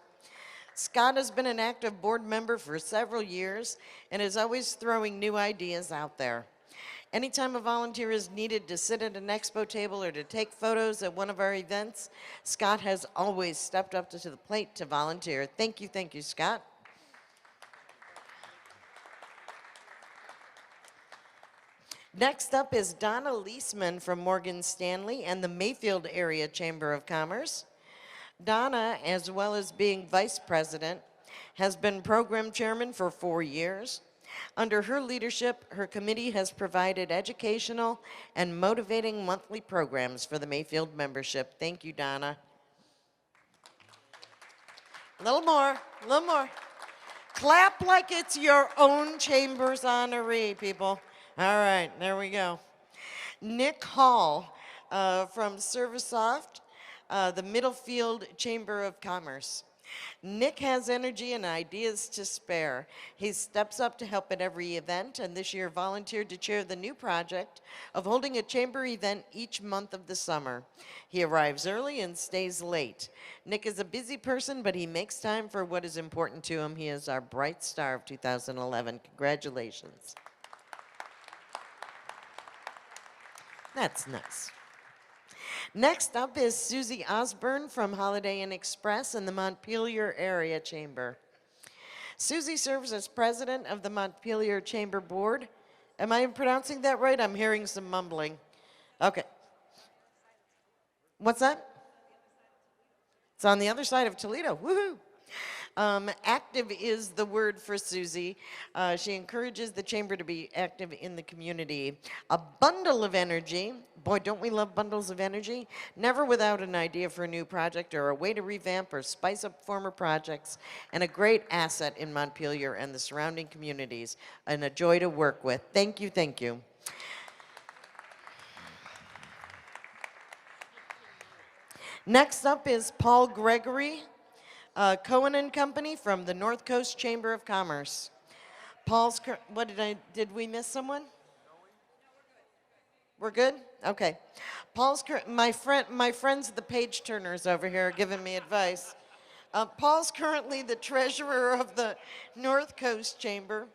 Scott has been an active board member for several years and is always throwing new ideas out there. Anytime a volunteer is needed to sit at an expo table or to take photos at one of our events, Scott has always stepped up to the plate to volunteer. Thank you, Scott. Next up is Donna Leisman from Morgan Stanley and the Mayfield Area Chamber of Commerce. Donna, as well as being vice president, has been program chairman for 4 years. Under her leadership, her committee has provided educational and motivating monthly programs for the Mayfield membership. Thank you, Donna. A little more, a little more. Clap like it's your own chamber's honoree, people. All right, there we go. Nick Hall from ServiceSoft, the Middlefield Chamber of Commerce. Nick has energy and ideas to spare. He steps up to help at every event, and this year volunteered to chair the new project of holding a chamber event each month of the summer. He arrives early and stays late. Nick is a busy person, but he makes time for what is important to him. He is our bright star of 2011. Congratulations. That's nice. Next up is Susie Ozburn from Holiday Inn Express and the Montpelier Area Chamber. Susie serves as president of the Montpelier Chamber Board. Am I pronouncing that right? I'm hearing some mumbling. Okay. What's that? It's on the other side of Toledo. Woohoo! Active is the word for Susie. She encourages the chamber to be active in the community. A bundle of energy. Boy, don't we love bundles of energy? Never without an idea for a new project or a way to revamp or spice up former projects. And a great asset in Montpelier and the surrounding communities. And a joy to work with. Thank you, thank you. Next up is Paul Gregory. Cohen and Company from the North Coast Chamber of Commerce. Paul's, did we miss someone? We're good? Okay. My friends the page turners over here are giving me advice. Paul's currently the treasurer of the North Coast Chamber.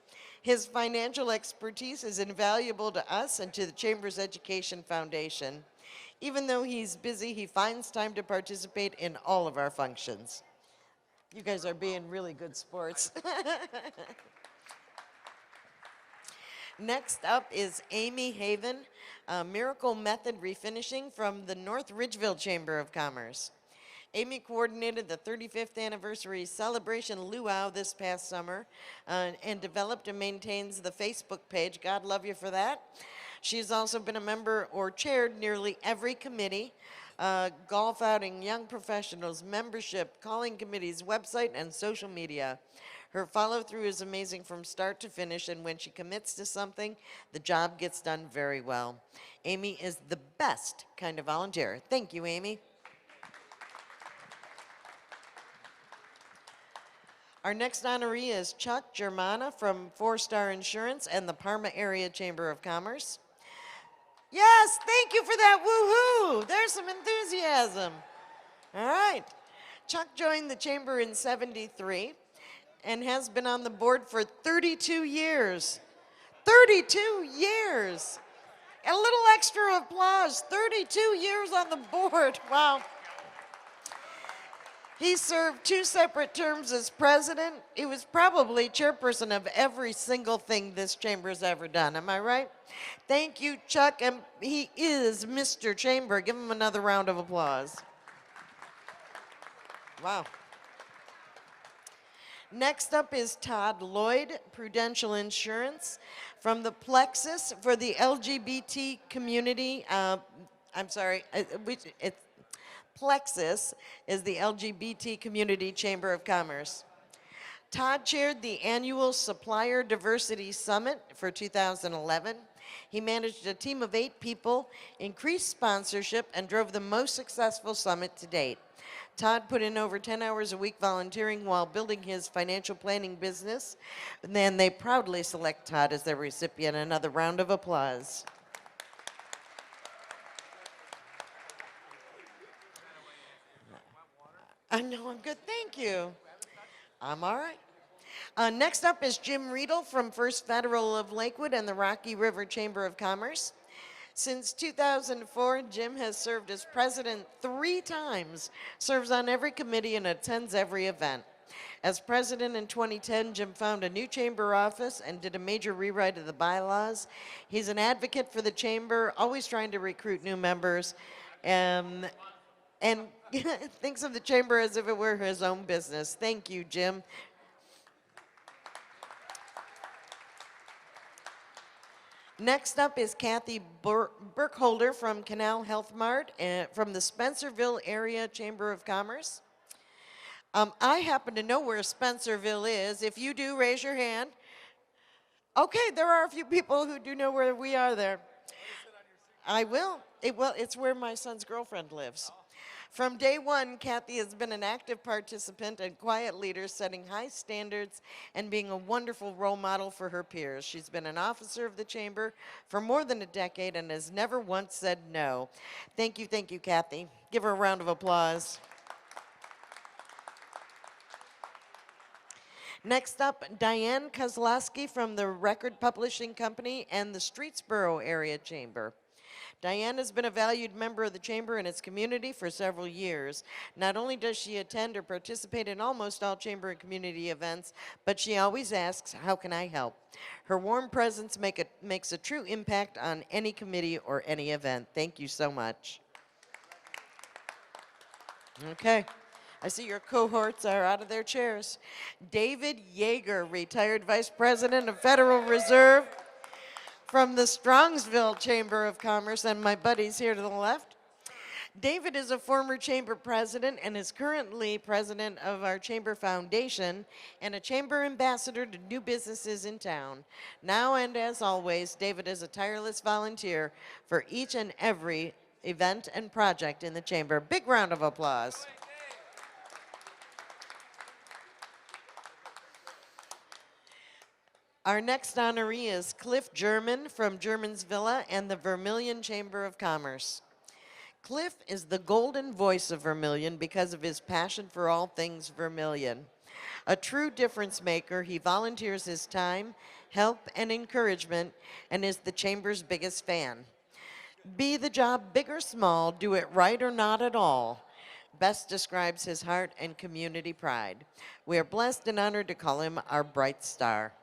His financial expertise is invaluable to us and to the Chamber's Education Foundation. Even though he's busy, he finds time to participate in all of our functions. You guys are being really good sports. Next up is Amy Haven, Miracle Method Refinishing from the North Ridgeville Chamber of Commerce. Amy coordinated the 35th anniversary celebration luau this past summer and developed and maintains the Facebook page. God love you for that. She's also been a member or chaired nearly every committee. Golf outing, young professionals, membership, calling committees, website, and social media. Her follow-through is amazing from start to finish, and when she commits to something, the job gets done very well. Amy is the best kind of volunteer. Thank you, Amy. Our next honoree is Chuck Germana from 4-Star Insurance and the Parma Area Chamber of Commerce. Yes, thank you for that, woohoo! There's some enthusiasm. All right. Chuck joined the chamber in '73 and has been on the board for 32 years. 32 years. A little extra applause. 32 years on the board. Wow. He served 2 separate terms as president. He was probably chairperson of every single thing this chamber has ever done. Am I right? Thank you, Chuck. And he is Mr. Chamber. Give him another round of applause. Wow. Next up is Todd Lloyd, Prudential Insurance, from the Plexus for the LGBT community. Plexus is the LGBT Community Chamber of Commerce. Todd chaired the annual Supplier Diversity Summit for 2011 He managed a team of 8 people, increased sponsorship, and drove the most successful summit to date. Todd put in over 10 hours a week volunteering while building his financial planning business. And then they proudly select Todd as their recipient. Another round of applause. I know, I'm good, thank you. I'm all right. Next up is Jim Riedl from First Federal of Lakewood and the Rocky River Chamber of Commerce. Since 2004, Jim has served as president 3 times, serves on every committee, and attends every event. As president in 2010, Jim found a new chamber office and did a major rewrite of the bylaws. He's an advocate for the chamber, always trying to recruit new members, and thinks of the chamber as if it were his own business. Thank you, Jim. Next up is Cathy Burkholder from Canal Health Mart from the Spencerville Area Chamber of Commerce. I happen to know where Spencerville is. If you do, raise your hand. Okay, there are a few people who do know where we are there. I will. It's where my son's girlfriend lives. From day one, Cathy has been an active participant and quiet leader, setting high standards and being a wonderful role model for her peers. She's been an officer of the chamber for more than a decade and has never once said no. Thank you, Cathy. Give her a round of applause. Next up, Diane Keselowski from the Record Publishing Company and the Streetsboro Area Chamber. Diane has been a valued member of the chamber and its community for several years. Not only does she attend or participate in almost all chamber and community events, but she always asks, how can I help? Her warm presence makes a true impact on any committee or any event. Thank you so much. Okay. I see your cohorts are out of their chairs. David Jaeger, retired Vice President of Federal Reserve from the Strongsville Chamber of Commerce, and my buddies here to the left. David is a former chamber president and is currently president of our chamber foundation and a chamber ambassador to new businesses in town. Now and as always, David is a tireless volunteer for each and every event and project in the chamber. Big round of applause. Our next honoree is Cliff German from German's Villa and the Vermilion Chamber of Commerce. Cliff is the golden voice of Vermilion because of his passion for all things Vermilion. A true difference maker, he volunteers his time, help, and encouragement, and is the chamber's biggest fan. Be the job big or small, do it right or not at all, best describes his heart and community pride. We are blessed and honored to call him our bright star.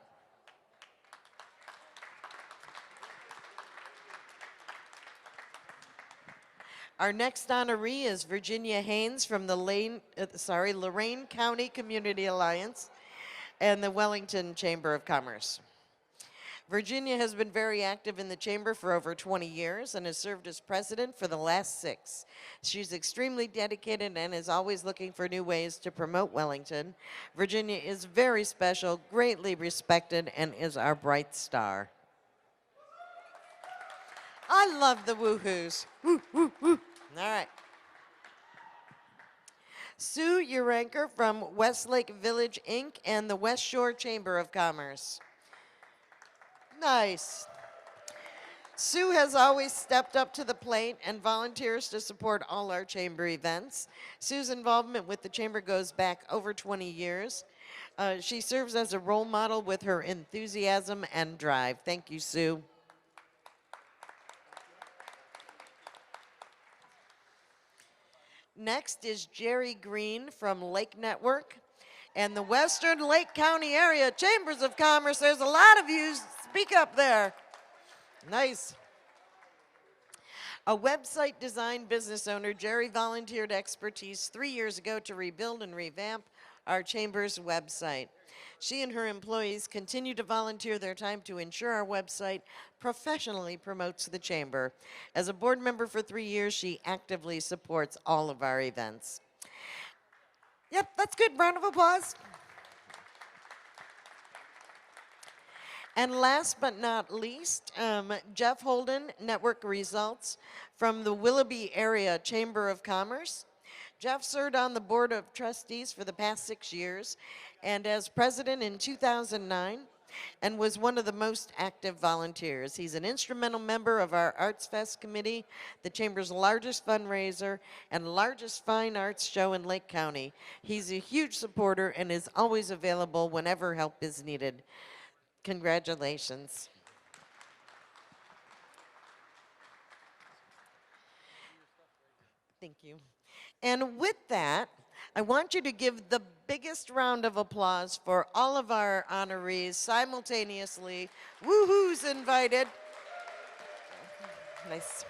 Our next honoree is Virginia Haines from the Lorain County Community Alliance and the Wellington Chamber of Commerce. Virginia has been very active in the chamber for over 20 years and has served as president for the last 6. She's extremely dedicated and is always looking for new ways to promote Wellington. Virginia is very special, greatly respected, and is our bright star. I love the woohoos. Woo, woo, woo. All right. Sue Uranker from Westlake Village, Inc. and the West Shore Chamber of Commerce. Nice. Sue has always stepped up to the plate and volunteers to support all our chamber events. Sue's involvement with the chamber goes back over 20 years. She serves as a role model with her enthusiasm and drive. Thank you, Sue. Next is Jerry Green from Lake Network and the Western Lake County Area Chambers of Commerce. There's a lot of you. Speak up there. Nice. A website design business owner, Jerry volunteered expertise 3 years ago to rebuild and revamp our chamber's website. She and her employees continue to volunteer their time to ensure our website professionally promotes the chamber. As a board member for 3 years, she actively supports all of our events. Yep, that's good. Round of applause. And last but not least, Jeff Holden, network results from the Willoughby Area Chamber of Commerce. Jeff served on the Board of Trustees for the past 6 years and as president in 2009 and was one of the most active volunteers. He's an instrumental member of our Arts Fest committee, the Chamber's largest fundraiser and largest fine arts show in Lake County. He's a huge supporter and is always available whenever help is needed. Congratulations. Thank you. And with that, I want you to give the biggest round of applause for all of our honorees simultaneously. Woohoo's invited. Nice.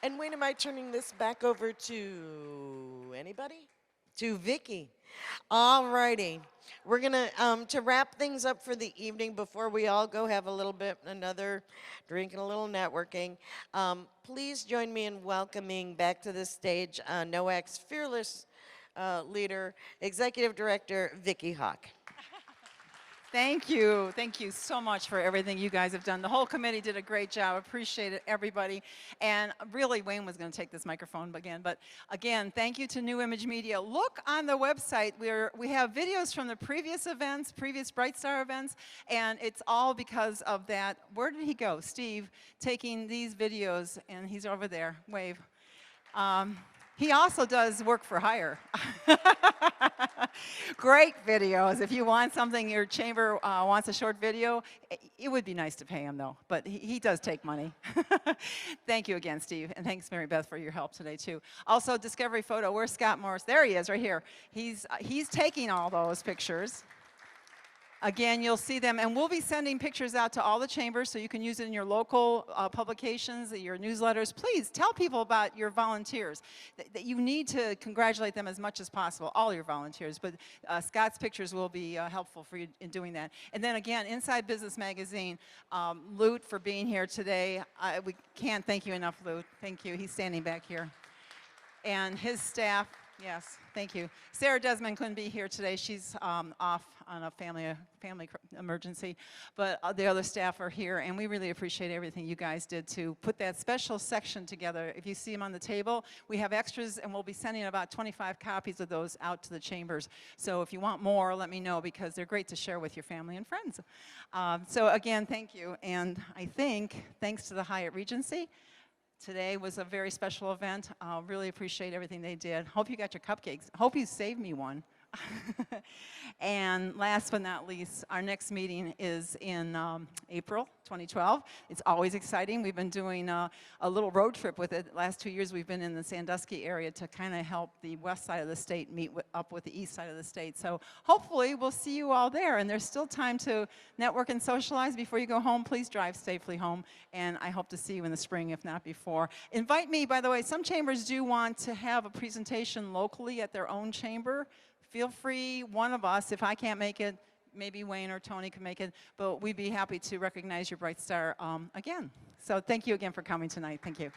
And Wayne, am I turning this back over to anybody? To Vicki. All righty. We're gonna, to wrap things up for the evening before we all go have a little bit, another drink and a little networking, please join me in welcoming back to the stage NOACC's fearless leader, Executive Director, Vicki Hawk. Thank you. Thank you so much for everything you guys have done. The whole committee did a great job. Appreciate it, everybody. And really, Wayne was going to take this microphone again. But again, thank you to New Image Media. Look on the website. We have videos from the previous events, previous Bright Star events, and it's all because of that. Where did he go? Steve, taking these videos, and he's over there. Wave. He also does work for hire. Great videos. If you want something, your chamber wants a short video, it would be nice to pay him though, but he does take money. Thank you again, Steve, and thanks, Mary Beth, for your help today too. Also, Discovery Photo, where's Scott Morris? There he is, right here. He's taking all those pictures. Again, you'll see them, and we'll be sending pictures out to all the chambers so you can use it in your local publications, your newsletters. Please tell people about your volunteers. That you need to congratulate them as much as possible, all your volunteers, but Scott's pictures will be helpful for you in doing that. And then again, Inside Business Magazine, Lute for being here today. We can't thank you enough, Lute. Thank you. He's standing back here. And his staff. Yes, thank you. Sarah Desmond couldn't be here today. She's off on a family emergency, but the other staff are here, and we really appreciate everything you guys did to put that special section together. If you see them on the table, we have extras, and we'll be sending about 25 copies of those out to the chambers. So if you want more, let me know, because they're great to share with your family and friends. So again, thank you, and I think, thanks to the Hyatt Regency, today was a very special event. Really appreciate everything they did. Hope you got your cupcakes. Hope you saved me one. And last but not least, our next meeting is in April 2012. It's always exciting. We've been doing a little road trip with it. Last 2 years we've been in the Sandusky area to kind of help the west side of the state meet up with the east side of the state. So hopefully we'll see you all there, and there's still time to network and socialize before you go home. Please drive safely home, and I hope to see you in the spring, if not before. Invite me, by the way. Some chambers do want to have a presentation locally at their own chamber. Feel free, one of us, if I can't make it, maybe Wayne or Tony can make it, but we'd be happy to recognize your Bright Star again. So thank you again for coming tonight. Thank you.